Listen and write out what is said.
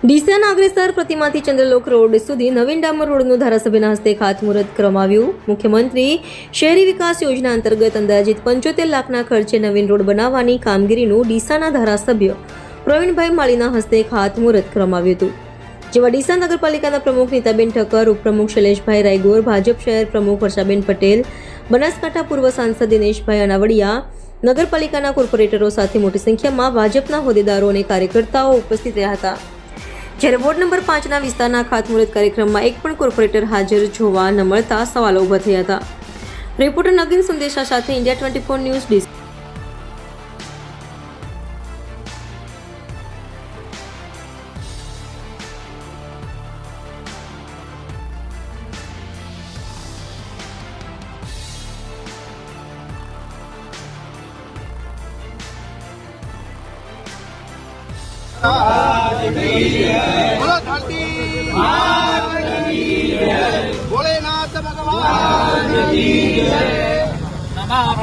ડીસાના અગ્રેસર પ્રતિમાથી ચંદ્રલોક રોડ સુધી નવીન ડામર રોડનું ધારાસભ્યના હસ્તે ખાતમુહૂર્ત કરવામાં આવ્યું। મુખ્યમંત્રી શહેરી વિકાસ યોજના અંતર્ગત અંદાજિત 75 લાખના ખર્ચે નવીન રોડ બનાવવાની કામગીરીનું ડીસાના ધારાસભ્ય પ્રવીણભાઈ માળીના હસ્તે ખાતમુહૂર્ત કરવામાં આવ્યું હતું, જેમાં ડીસા નગરપાલિકાના પ્રમુખ નીતાબેન ઠક્કર, ઉપપ્રમુખ શૈલેષભાઈ રાયગોર, ભાજપ શહેર પ્રમુખ વર્ષાબેન પટેલ, બનાસકાંઠા પૂર્વ સાંસદ દિનેશભાઈ અનાવડિયા, નગરપાલિકાના કોર્પોરેટરો સાથે મોટી સંખ્યામાં ભાજપના હોદ્દેદારો અને કાર્યકર્તાઓ ઉપસ્થિત રહ્યા હતા। જ્યારે વોર્ડ નંબર 5ના વિસ્તારના ખાતમુહૂર્ત કાર્યક્રમમાં એક પણ કોર્પોરેટર હાજર જોવા ન મળતા સવાલો ઊભા થયા હતા। રિપોર્ટર નગીન સંદેશા સાથે ઇન્ડિયા 24 ન્યૂઝ ડીસા। बोलो धरती भोलेनाथ भगवान की जय। नमः